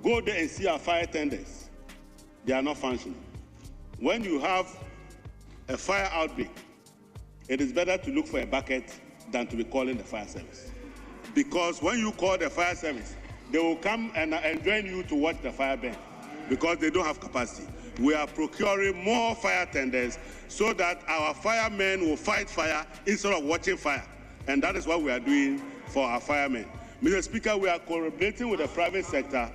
Go there and see our fire tenders. They are not functioning. When you have a fire outbreak, it is better to look for a bucket than to be calling the fire service. Because when you call the fire service, they will come and join you to watch the fire burn because they don't have capacity. We are procuring more fire tenders so that our firemen will fight fire instead of watching fire. And that is what we are doing for our firemen. Mr. Speaker, we are collaborating with the private sector.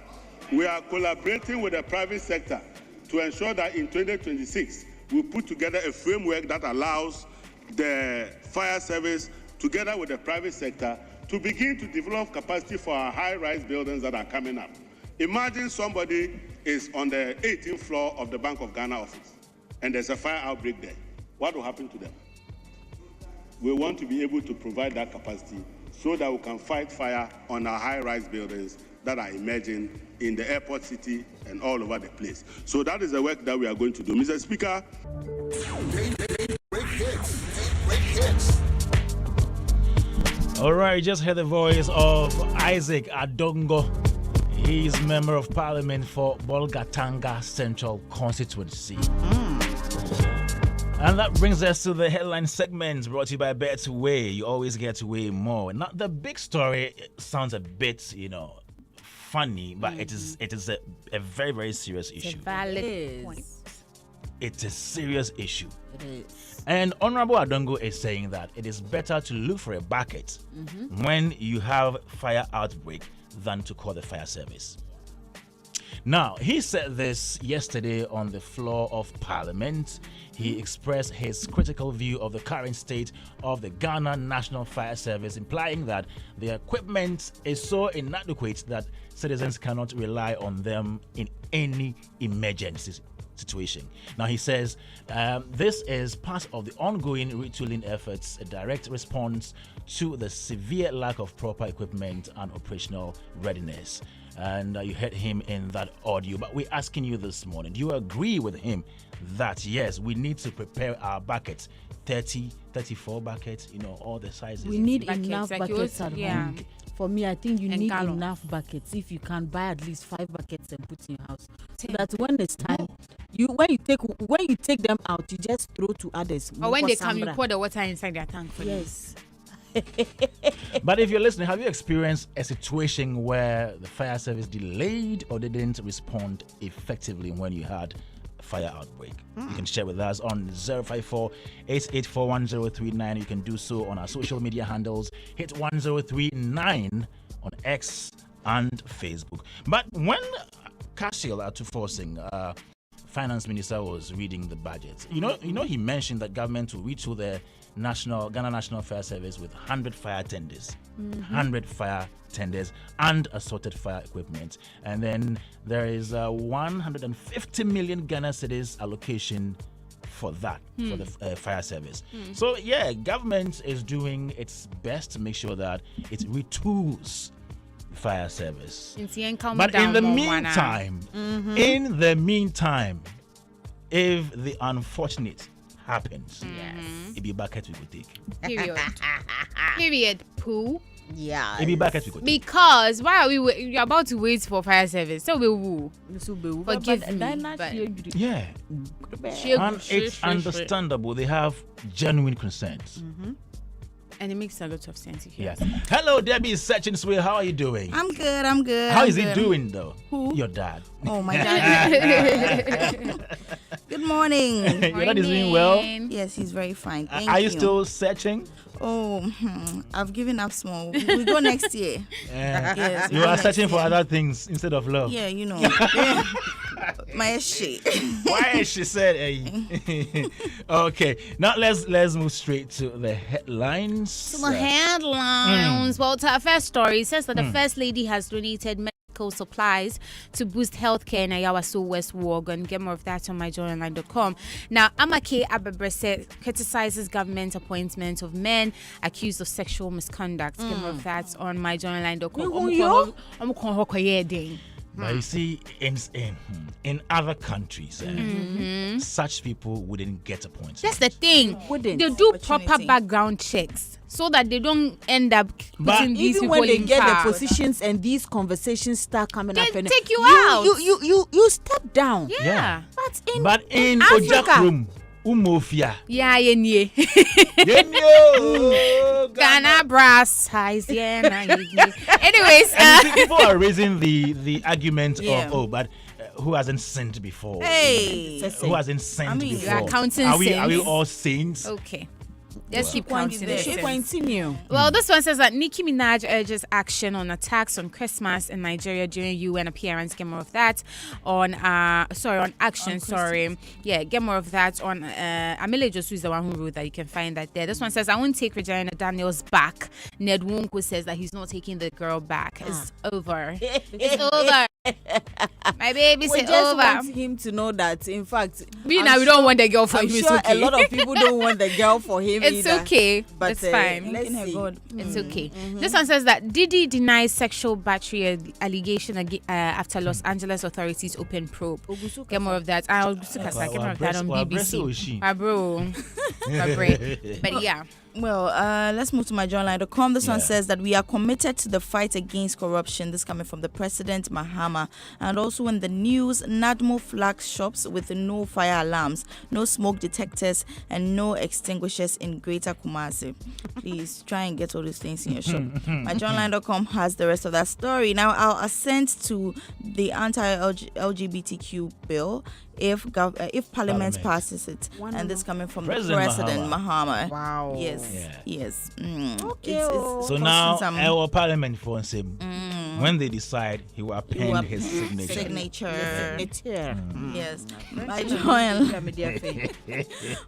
We are collaborating with the private sector to ensure that in 2026, we put together a framework that allows the fire service, together with the private sector, to begin to develop capacity for our high-rise buildings that are coming up. Imagine somebody is on the 18th floor of the Bank of Ghana office, and there's a fire outbreak there. What will happen to them? We want to be able to provide that capacity so that we can fight fire on our high-rise buildings that are emerging in the airport city and all over the place. So that is the work that we are going to do. Mr. Speaker. All right, just heard the voice of Isaac Adongo. He's member of parliament for Bolgatanga Central Constituency. And that brings us to the headline segment brought to you by Bet Way. You always get to weigh more. Now, the big story sounds a bit, funny, but it is a very, very serious issue. It's a valid point. It's a serious issue. It is. And Honorable Adongo is saying that it is better to look for a bucket when you have fire outbreak than to call the fire service. Now, he said this yesterday on the floor of Parliament. He expressed his critical view of the current state of the Ghana National Fire Service, implying that the equipment is so inadequate that citizens cannot rely on them in any emergency situation. Now, he says this is part of the ongoing retooling efforts, a direct response to the severe lack of proper equipment and operational readiness. And you heard him in that audio. But we're asking you this morning, do you agree with him that, yes, we need to prepare our buckets, 30, 34 buckets, all the sizes? We need buckets, enough buckets at home. For me, I think you need gallons. enough buckets. If you can buy at least 5 buckets and put in your house, so that when it's time, when you take them out, you just throw to others. Or when they come, you pour the water inside their tank for them. Yes. But if you're listening, have you experienced a situation where the fire service delayed or didn't respond effectively when you had a fire outbreak? You can share with us on 054-884-1039. You can do so on our social media handles, hit 1039 on X and Facebook. But when Cashel Atuforcing, Finance Minister, was reading the budget, he mentioned that government will retool the Ghana National Fire Service with 100 fire tenders, 100 fire tenders and assorted fire equipment. And then there is 150 million Ghana cedis allocation for that, for the fire service. So, yeah, government is doing its best to make sure that it retools the fire service. But in the meantime, if the unfortunate happens, it be bucket we could take. Period. Pooh. Yeah. It be bucket we could take. Because why are we about to wait for fire service? So we will. Forgive me. Yeah. And it's understandable. They have genuine concerns. And it makes a lot of sense if you Yes. Hello, Debby Sway. How are you doing? I'm good. How is he doing, though? Who? Your dad. Oh, my dad. Good morning. Your dad is doing well? Yes, he's very fine. Thank Are you still searching? Oh, I've given up small. We go next year. Yes, you are searching for other things instead of love. Yeah, My shit. Why she said, hey. Okay, now let's move straight to the headlines. So the headlines. Well, to our first story, it says that the First Lady has donated medical supplies to boost healthcare in Ayawaso West Wargon. Get more of that on myjournalline.com. Now, Amake Abebrese criticizes government appointment of men accused of sexual misconduct. Get more of that on myjournalline.com. But you see, in other countries, such people wouldn't get a point. That's the thing. Wouldn't. They do proper background checks so that they don't end up putting these Even people when they in get power. the positions and these conversations start coming up, They and take you out. You step down. Yeah. But in Ojak Africa, room, umofia. Yeah, yeah. Yenyo, Ghana brass size, yeah. Anyways, And you see, people are raising the argument Yeah. of but who hasn't sinned before? Hey. Who hasn't sinned mean, before? you're counting are we saints. all saints? okay. Let's keep Point counting there. the she saints. continue. Well, this one says that Nicki Minaj urges action on attacks on Christmas in Nigeria during UN appearance. Get more of that on action. Yeah, get more of that on Amele Josu is the one who wrote that. You can find that there. This one says I won't take Regina Daniels back. Ned Nwoko says that he's not taking the girl back. It's over. It's over. My baby's We over. just want him to know that, in fact, We don't want the girl for I'm him. sure It's okay. a lot of people don't want the girl for him It's either. okay. But It's fine. let's Thanking her see. God. It's okay. This one says that Diddy denies sexual battery allegation after Los Angeles authorities open probe. Get more of that. I'll get more of that on BBC. But yeah. Well, let's move to myjournal.com. This one says that we are committed to the fight against corruption. This coming from the President Mahama. And also in the news, NADMO flags shops with no fire alarms, no smoke detectors, and no extinguishers in Greater Kumasi. Please try and get all these things in your shop. myjournal.com has the rest of that story. Now, I'll assent to the anti-LGBTQ bill if Parliament passes it. And this coming from President the President Mahama. Wow. Yes. Yeah. Yes. Okay. It's So causing now some our parliament for him, when they decide, he will append his signature. signature. Signature. Yes.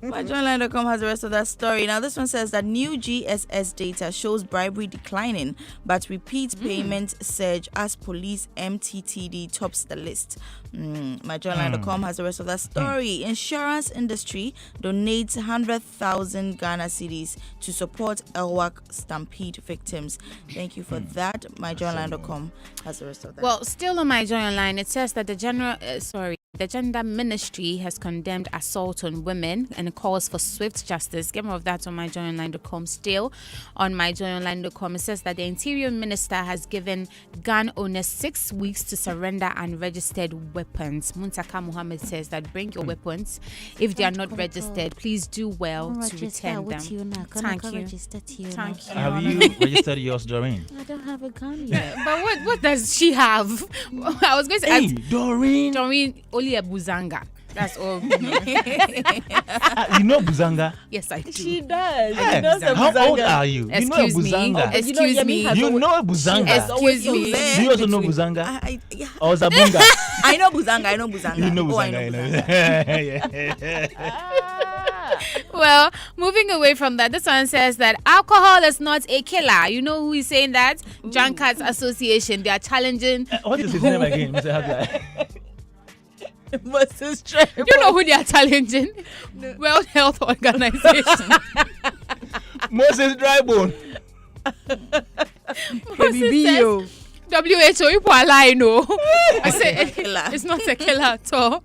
MyJournal.com has the rest of that story. Now, this one says that new GSS data shows bribery declining, but repeat payment surge as police MTTD tops the list. MyJournal.com has the rest of that story. Insurance industry donates 100,000 Ghana cedis to support Elwak stampede victims. Thank you for that. MyJournal.com has the rest of that. Well, still on my journal line, it says that the Gender Ministry has condemned assault on women and calls for swift justice. Get more of that on myjournalline.com. Still on myjournalline.com, it says that the Interior Minister has given gun owners 6 weeks to surrender unregistered weapons. Muntaka Muhammad says that bring your weapons. If they are not registered, please do well to return them. Thank you. Thank you. Have you registered yours, Doreen? I don't have a gun yet. But what does she have? I was going to Hey, ask Doreen. Doreen only a buzanga. That's all. You know Buzanga? Yes, I do. She does. Hey, She knows a how old Buzanga. are you? Excuse you me. know Buzanga. Excuse Yemi me. has You always- know Buzanga. Excuse me. Do you also know Buzanga? Yeah. Or Zabunga? I know Buzanga. You know Oh, I Buzanga. know you Buzanga. know. Well, moving away from that, this one says that alcohol is not a killer. You know who is saying that? Drunkards Association. They are challenging. What is his name again, Mr. Habla? Moses Trevor. Do you know who they are challenging? World Health Organization. Moses Drybone. Moses says, WHO, people are lying, no. I said it's not a killer at all.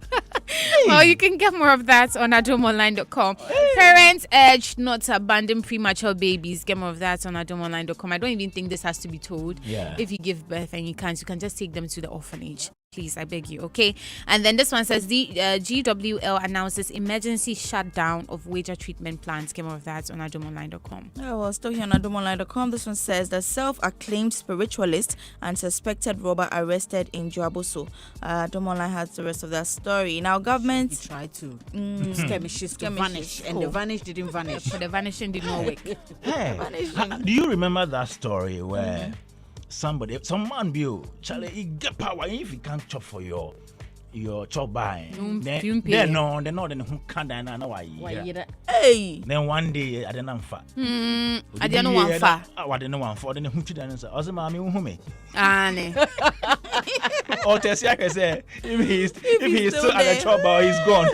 Well, you can get more of that on adomonline.com. Parents urged not to abandon premature babies. Get more of that on adomonline.com. I don't even think this has to be told. Yeah. If you give birth and you can just take them to the orphanage. Please, I beg you, okay? And then this one says the GWL announces emergency shutdown of wager treatment plants. Get more of that on adomonline.com. Oh, well, still here on adomonline.com. This one says the self-acclaimed spiritualist and suspected robber arrested in Joaboso. Adomonline has the rest of that story. Now, He government... tried to skirmishes to vanish, and the vanish didn't vanish. But the vanishing did not work. Hey, do you remember that story where some man Charlie, he get power if he can't chop for your chop by. Then who can't know why. Hey! Then one day I didn't know. I didn't know one far. I didn't know one for. Then who did I say? I was mommy who or Tessia say if he's still at the chop bar, he's gone.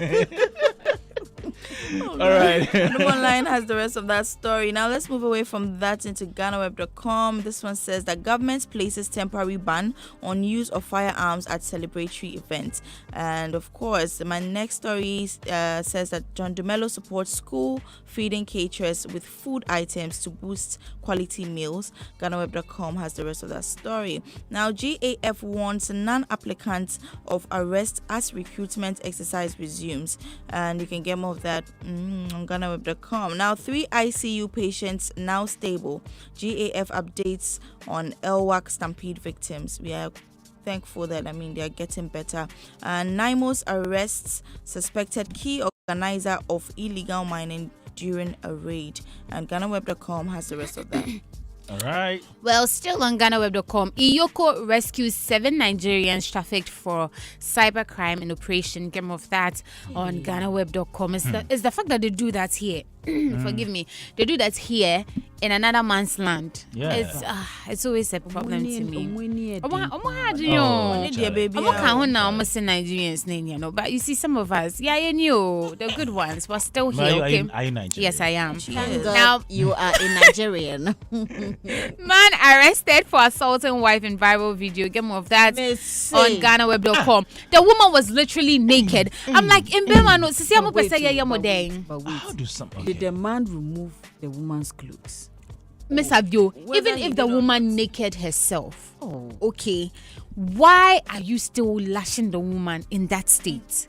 All right. Adongo Online has the rest of that story. Now let's move away from that into GhanaWeb.com. This one says that government places temporary ban on use of firearms at celebratory events. And of course, my next story says that John Dumelo supports school feeding caterers with food items to boost quality meals. GhanaWeb.com has the rest of that story. Now, GAF warns non-applicants of arrest as recruitment exercise resumes. And you can get more of that on GhanaWeb.com. Now, 3 ICU patients now stable. GAF updates on LWAC stampede victims. We are thankful that they are getting better. And NIMOS arrests suspected key organizer of illegal mining during a raid. And GhanaWeb.com has the rest of that. All right. Well, still on GhanaWeb.com, Iyoko rescues 7 Nigerians trafficked for cybercrime in Operation. Get more of that on GhanaWeb.com. It's the fact that they do that here. Forgive me. They do that here in another man's land. Yeah. It's always a problem to me. But you see, some of us, you knew the good ones were still here. Okay? Are you Nigerian? Yes, I am. Thank God Now you are a Nigerian. Man arrested for assaulting wife in viral video. Get more of that on GhanaWeb.com. The woman was literally naked. I'm like, in Bema, no, How do something? Did the man remove the woman's clothes? Miss Avio, even if the woman naked herself, okay, why are you still lashing the woman in that state?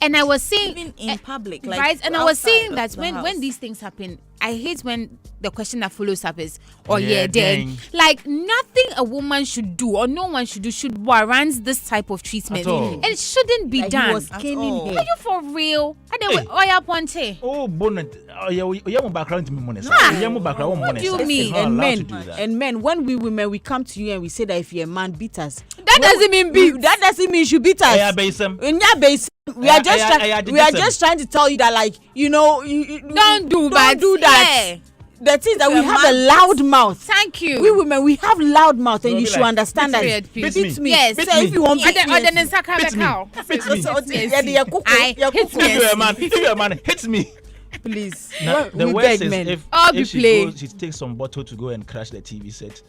And I was saying, even in public, like right? And I was saying outside that of the when house. these things happen, I hate when the question that follows up is, Yeah, then dang. like nothing a woman should do or no one should do should warrant this type of treatment, At all. and it shouldn't be Like done. he was At caning all. her. Are you for real? And then ponte. Oh, bonnet. Oh, yeah, background to me, money. What do you mean? And men, when we women we come to you and we say that if you're a man, beat us. That doesn't mean beat. That doesn't mean you should beat us. Yeah, Basim. In your base, we are just trying to tell you that, like, you Don't do that. Yeah. The thing that we You're have mad. a loud mouth. Thank you. We women, we have loud mouth, and You'll you be should like, understand that. beat me. Beat me. Yes. So if you want And beat then me, Hit me. please. Now, the We worst beg is men. if she play. goes, she takes some bottle to go and crash the TV set.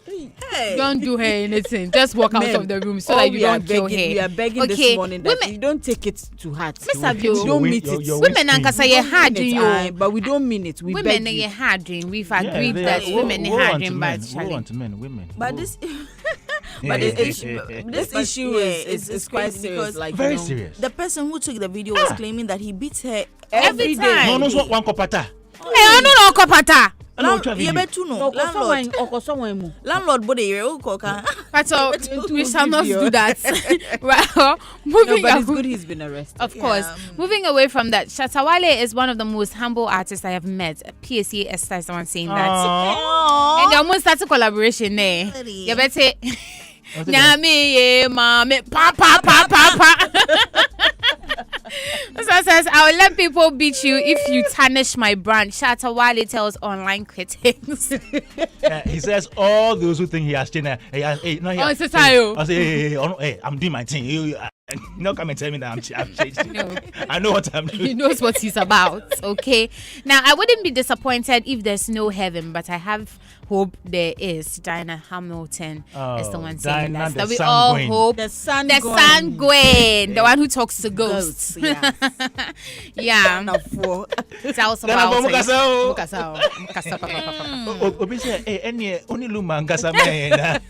Don't do her anything. Just walk out Men, of the room so all that you we are don't kill begging, her. We are begging Okay, this morning that women- you don't take it to heart. Miss Avio, We don't meet it. your women whiskey. ankasa ye hard Mean it, you. aye, but we don't mean it. We Women beg ye you. hard dream. We've Yeah, agreed they that are- women woe hard unto dream, men, but woe Charlie. unto men, women. But Woe. this This issue is quite crazy serious. because Like, Very you know, serious. the person who took the video was claiming that he beats her Every time. No, no, one copata. Hey, I don't know Kopata. Landlord body koka. But we shall not do that. Well, No, moving but it's away. good he's been arrested. Of course. Moving away from that, Shatawale is one of the most humble artists I have met. PSA Esther is the one saying that. And they almost started collaboration there. Really? You better. Nyame ye mame pa pa pa pa pa. So says, I will let people beat you if you tarnish my brand. Shatawale tells online critics. He says all those who think he has changed. it's a style. I say, hey, I'm doing my thing. You not come and tell me that I've changed. No. I know what I'm doing. He knows what he's about. Okay. Now, I wouldn't be disappointed if there's no heaven, but I have hope there is. Dinah Hamilton is the one saying Dinah, that. the That we sun all going. hope. The sun The sun going. The one who talks to ghosts. Yes. Yeah. Tell us Dinah, about Mukasa, it. Obi say, hey, any only Luma Nkasa man.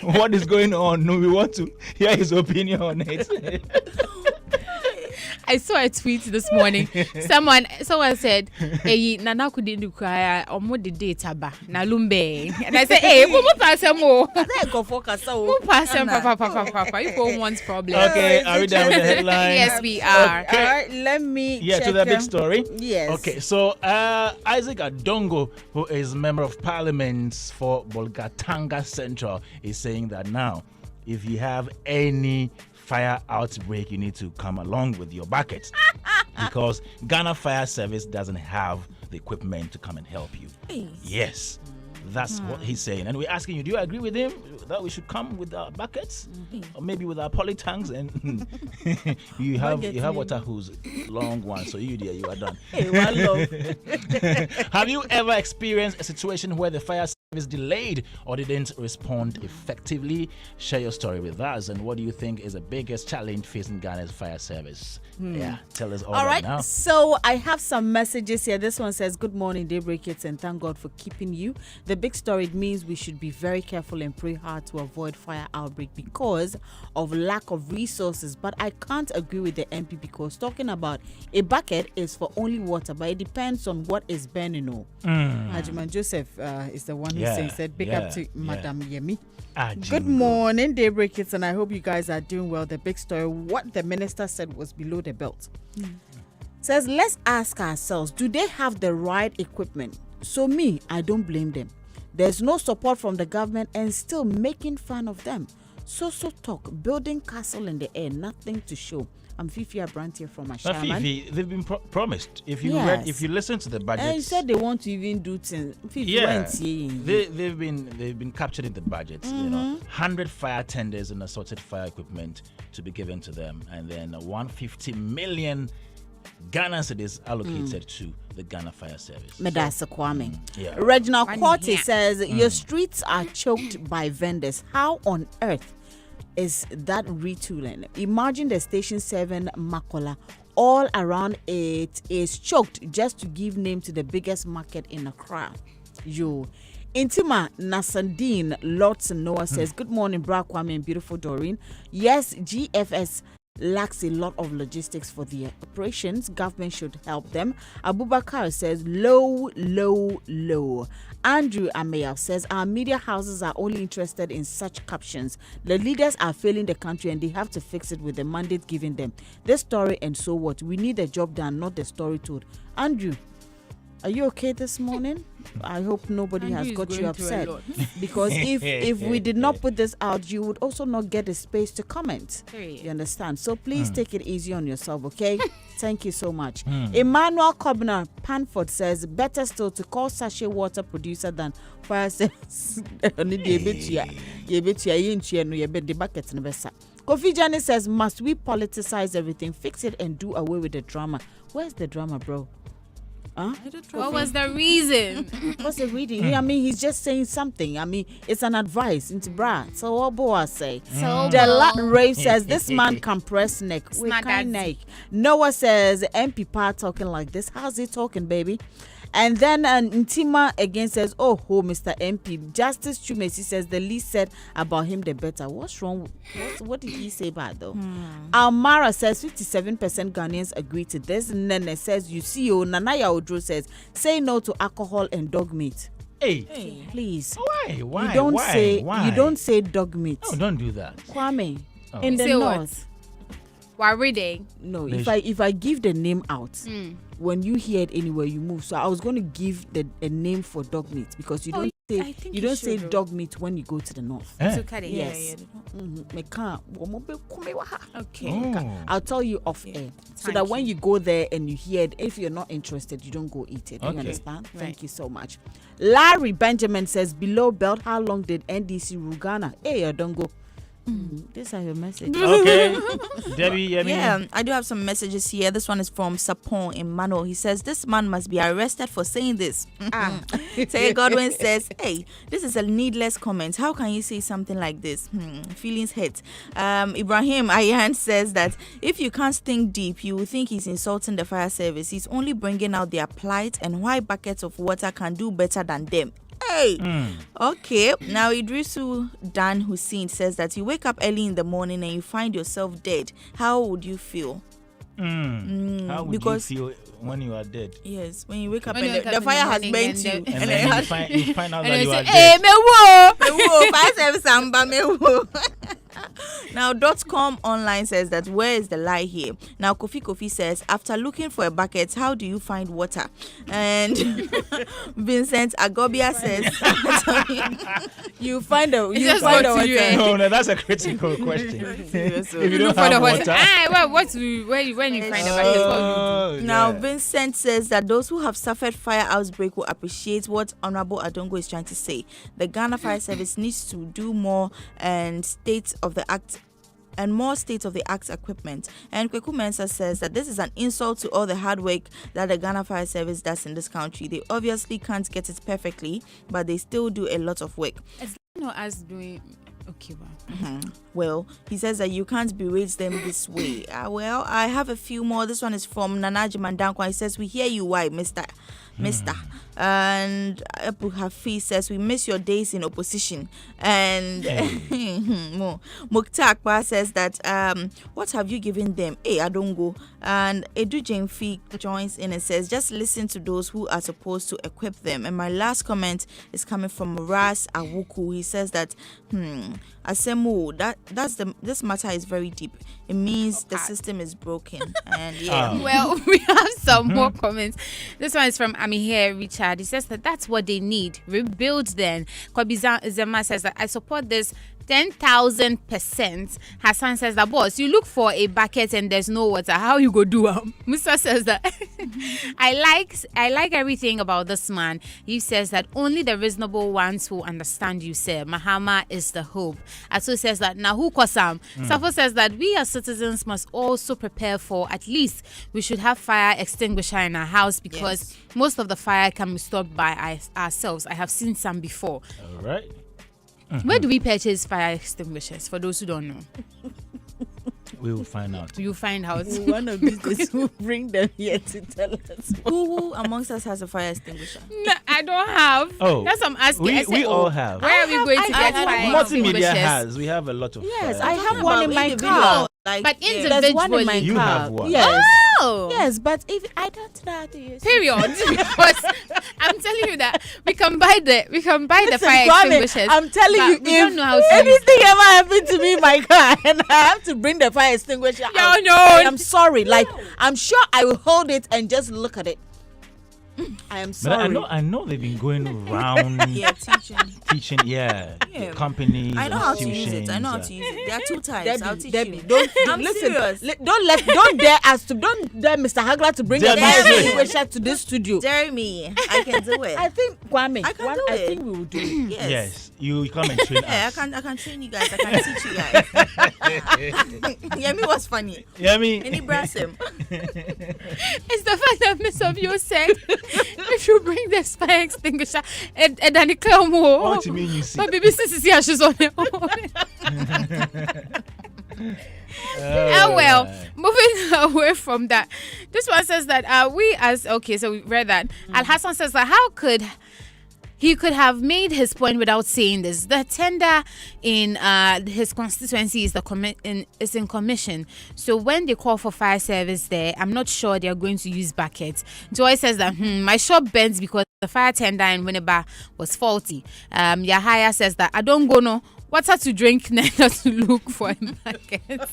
What is going on? No, we want to hear his opinion on it. I saw a tweet this morning. Someone said, "Hey, Nana couldn't cry. Omo the data ba na lumbe." And I said, "Hey, who pass him more? Who pass him? Papa. You go want problem." Okay, are we done with the headline? Yes, we are. Okay. All right, let me check To the big story. Yes. Okay, so Isaac Adongo, who is member of parliament for Bolgatanga Central, is saying that now, if you have any fire outbreak, you need to come along with your bucket because Ghana Fire Service doesn't have the equipment to come and help you. Yes. That's what he's saying. And we're asking you, do you agree with him that we should come with our buckets? Or maybe with our poly tanks? And you have water who's long one, so you are done. Hey, one love. Have you ever experienced a situation where the fire service delayed or didn't respond effectively? Share your story with us. And what do you think is the biggest challenge facing Ghana's fire service? Yeah, tell us all right now. So I have some messages here. This one says, good morning, DaybreakHitz, and thank God for keeping you. The big story, it means we should be very careful and pray hard to avoid fire outbreak because of lack of resources. But I can't agree with the MP because talking about a bucket is for only water, but it depends on what is burning. Hajiman Joseph is the one who said big up to Madam Yemi. Good morning, DaybreakHitz, and I hope you guys are doing well. The big story, what the minister said was below the belt. Says, let's ask ourselves, do they have the right equipment? So me, I don't blame them. There's no support from the government and still making fun of them. So talk, building castle in the air, nothing to show. I'm Fifi Abrantier from Ashaman. Fifi, they've been promised. If you listen to the budget, and you said they want to even do things. They've been captured in the budget. 100 fire tenders and assorted fire equipment to be given to them, and then 150 million Ghana cedis allocated to the Ghana Fire Service. Medasa Kwame. Reginald Quarty says your streets are choked by vendors. How on earth is that retooling? Imagine the station 7 Makola, all around it is choked just to give name to the biggest market in Accra. Intima Nasandine Lots Noah says, good morning, Bra Kwame and beautiful Doreen. Yes, GFS lacks a lot of logistics for the operations. Government should help them. Abubakar says low. Andrew Ameya says our media houses are only interested in such captions. The leaders are failing the country and they have to fix it with the mandate given them. This story and so what? We need the job done, not the story told. Andrew, are you okay this morning? I hope nobody has got you upset. Because if we did not put this out, you would also not get a space to comment. You understand? So please take it easy on yourself, okay? Thank you so much. Emmanuel Kobner Panford says, better still to call sachet water producer than fire service. Kofi Janice says, must we politicize everything, fix it and do away with the drama? Where's the drama, bro? What was the reason? What's the reading? I mean, he's just saying something. I mean, it's an advice into bra. So what Boa say? The Latin Rave says this man can press neck. Neck. Noah says MP Pa talking like this. How's he talking, baby? And then Ntima again says, oh, Mr. MP. Justice Chumesi says the least said about him, the better. What's wrong? What did he say bad, though? Almara says 57% Ghanaians agree to this. Nene says, you see, Nanaya Odro says, say no to alcohol and dog meat. Hey. Please. Why? You don't say dog meat. No, don't do that. Kwame, in the north. Why reading? No, if I give the name out, when you hear it anywhere you move. So I was going to give a name for dog meat because you don't say dog meat when you go to the north. Yes. Okay. I'll tell you off air so that when you go there and you hear it, if you're not interested, you don't go eat it. You understand? Right. Thank you so much. Larry Benjamin says below belt, how long did NDC rule Ghana? Hey, Adongo. These are your messages. Okay. Debbie, yeah, I do have some messages here. This one is from Sapon Emmanuel. He says, this man must be arrested for saying this. Tay Godwin says, hey, this is a needless comment. How can you say something like this? Feelings hurt. Ibrahim Ayan says that if you can't think deep, you will think he's insulting the fire service. He's only bringing out their plight and why buckets of water can do better than them. Hey. Okay. Now Idrisu Dan Hussein says that you wake up early in the morning and you find yourself dead. How would you feel? How would you feel when you are dead? Yes, when you wake up and the fire has burnt you, and then you find out that you are dead. Hey, me wo, Now, .com online says that where is the lie here? Now, Kofi says, after looking for a bucket, how do you find water? And Vincent Agobia says, you find a just water. go to you, No, that's a critical question. If you don't Look for the have water. water. When you find the bucket, what you Now, yeah. Vincent says that those who have suffered fire outbreak will appreciate what Honorable Adongo is trying to say. The Ghana Fire Service needs to do more and state of the act equipment. And Kweku Mensah says that this is an insult to all the hard work that the Ghana Fire Service does in this country. They obviously can't get it perfectly, but they still do a lot of work. It's not us doing. Okay, wow. Well, he says that you can't berate them this way. Well, I have a few more. This one is from Nanaji Mandankwa. He says, we hear you, why, Mister. And Abu Hafiz says, we miss your days in opposition. And Mukta Akbar says that, what have you given them? Hey, Adongo. And Edu Jemfi joins in and says, just listen to those who are supposed to equip them. And my last comment is coming from Ras Awuku. He says that, Asemu, this matter is very deep. It means the system is broken. And Well, we have some more comments. This one is from Amihere Richard. He says that that's what they need. Rebuild then. Kwabi Zema says that I support this 10,000%. Hassan says that, boss, you look for a bucket and there's no water. How you go do it? Musa says that I like everything about this man. He says that only the reasonable ones who understand you, sir. Mahama is the hope. Asu says that Nahu Kosam. Safo says that we as citizens must also prepare for at least we should have fire extinguisher in our house because most of the fire can be stopped by ourselves. I have seen some before. All right. Where do we purchase fire extinguishers? For those who don't know, We will find out. you find out. One of these days we'll bring them here to tell us. who amongst us has a fire extinguisher? No, I don't have. Oh, That's what I'm asking. I said, we all have. Where are we going to get fire Multimedia extinguishers? has. We have a lot of. Yes, fire. I have one in my car. But There's one in my You car. have one. Yes. Oh. Yes, but if I don't know how to use it. Period. Because I'm telling you that we can buy the Listen, fire Kwame, extinguishers. I'm telling but you, we don't if know how to use anything ever happened to me in my car and I have to bring the fire extinguisher out, no. I'm sorry. Like, I'm sure I will hold it and just look at it. I am But sorry. I know they've been going around teaching, companies, I know how to use it. institutions, I know how to use it. There are two types. I'll teach Debbie, you. don't I'm listen. serious. Don't dare Mr. Hagler to bring the Debbie fire Sway. extinguisher to this studio. Dare me. I can do it. I think Kwame, I can do I it. think we will do it. Yes. You come and train Yeah, us. I can train you guys. I can teach you guys. Yeah, me was funny. Yeah, me. Any brass him. It's the fact that Miss Avio said we should bring this fire extinguisher and then the clown more. What do you mean you see? But baby, she's on it. Well, moving away from that, this one says that so we read that. Al Hassan says that he could have made his point without saying this. The tender in his constituency is in commission. So when they call for fire service there, I'm not sure they are going to use buckets. Joy says that my shop bends because the fire tender in Winneba was faulty. Yahaya says that I don't go no water to drink, neither to look for a bucket.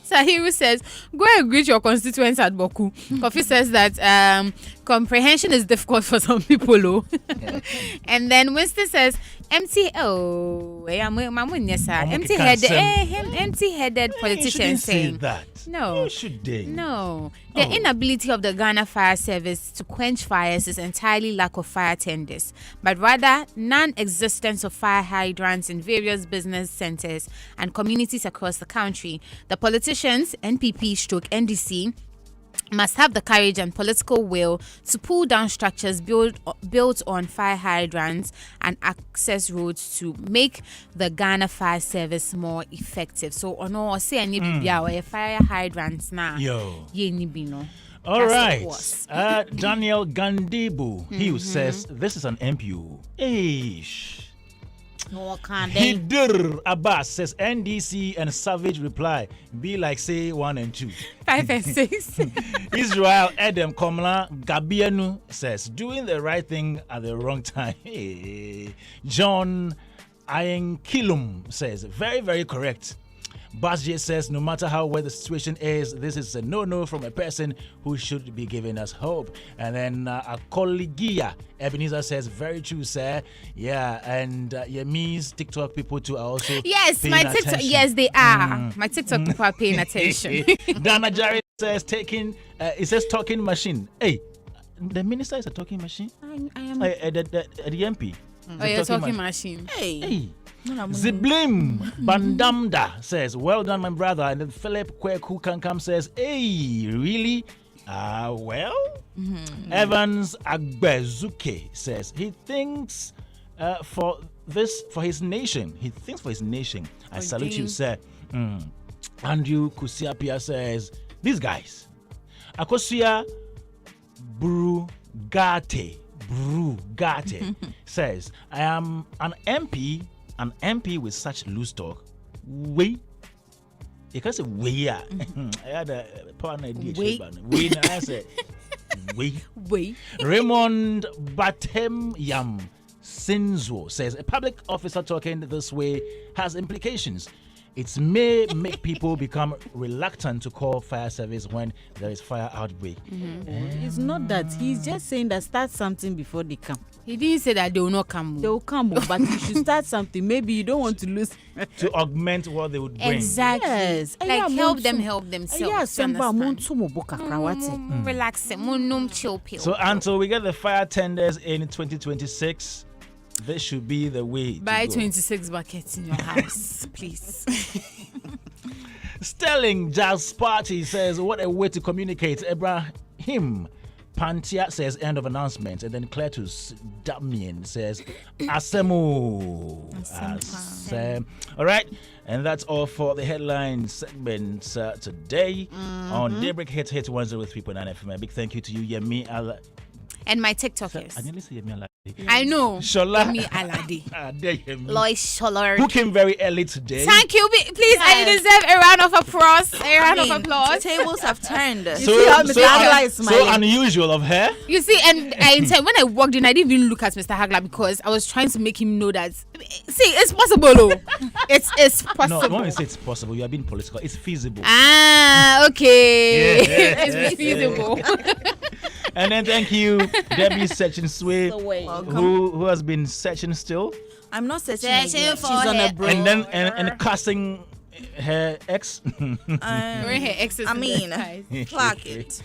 Sahiru says, go and greet your constituents at Boku. Kofi says that comprehension is difficult for some people. And then Winston says, empty-headed politician saying that. No. You should they? No. The inability of the Ghana Fire Service to quench fires is entirely lack of fire tenders, but rather non-existence of fire hydrants in various business centers and communities across the country. The politicians, NPP/NDC, must have the courage and political will to pull down structures built on fire hydrants and access roads to make the Ghana Fire Service more effective. So, say any fire hydrants now. All right. Daniel Gandibu, he says this is an MPU. Eish. Hidur Abbas says NDC and Savage reply be like say 1 and 2. 5 and 6. Israel Edem Komla Gabianu says doing the right thing at the wrong time. Hey. John Ayenkilum says very, very correct. Basje says, no matter how well the situation is, this is a no-no from a person who should be giving us hope. And then Akoligia Ebenezer says, very true, sir. Yeah, and Yemi's TikTok people too are also Yes, my TikTok. attention. Yes, they are. My TikTok people are paying attention. Dana Jerry says, it says talking machine. Hey, the minister is a talking machine? I am. The MP. Oh, you're talking machine. Hey. Ziblim Bandamda says, well done, my brother. And then Philip Kweku Kankam says, hey, really? Well? Evans Agbezuke says, he thinks for his nation. He thinks for his nation. I salute you, sir. Andrew Kusiapia says, these guys. Akosia Brugate says, I am an MP with such loose talk. Wait. You can say way. I had a partner idea. Wait. I said wait. Raymond Batem Yam Sinzo says, a public officer talking this way has implications. It may make people become reluctant to call fire service when there is fire outbreak. It's not that. He's just saying that start something before they come. He didn't say that they will not come. They will come, but you should start something. Maybe you don't want to lose. To augment what they would bring. Exactly. Yes. Like help themselves. Yes, Relax. Chill pill. So until we get the fire tenders in 2026, this should be the way Buy to go. 26 buckets in your house, please. Sterling Jazz Party says, what a way to communicate. Ibrahim Pantia says, end of announcement. And then Cletus Damien says, Asemu. Asem. All right. And that's all for the headline segment today on Daybreak Hitz 103.9 FM. A big thank you to you, Yemi Ala. And my TikTokers. I nearly say Yemi Ala. I know. Shola. Yemi Alade. Yemi. Lois Sholar. Who came very early today. Thank you. Please, I deserve a round of applause. The tables have turned. So unusual of her. You see, and when I walked in, I didn't even look at Mr. Hagler because I was trying to make him know that, see, it's possible. Oh. It's possible. No, when you say it's possible, you are being political. It's feasible. Okay. Yeah. It's feasible. And then thank you, Debby Sway, who has been searching still. I'm not searching. She's on a break. And then and casting her ex. Clark it.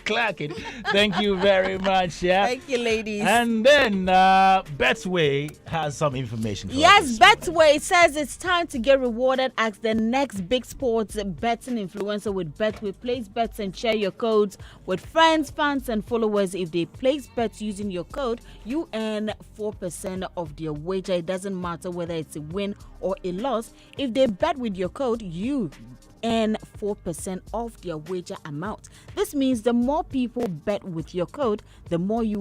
Clark it. Thank you very much. Yeah. Thank you, ladies. And then Betway has some information for yes, us. Betway says it's time to get rewarded as the next big sports betting influencer with Betway. Place bets and share your codes with friends, fans, and followers. If they place bets using your code, you earn 4% of their wager. It doesn't matter whether it's a win or a loss. If they bet with your code, you earn 4% of their wager amount. This means the more people bet with your code, the more you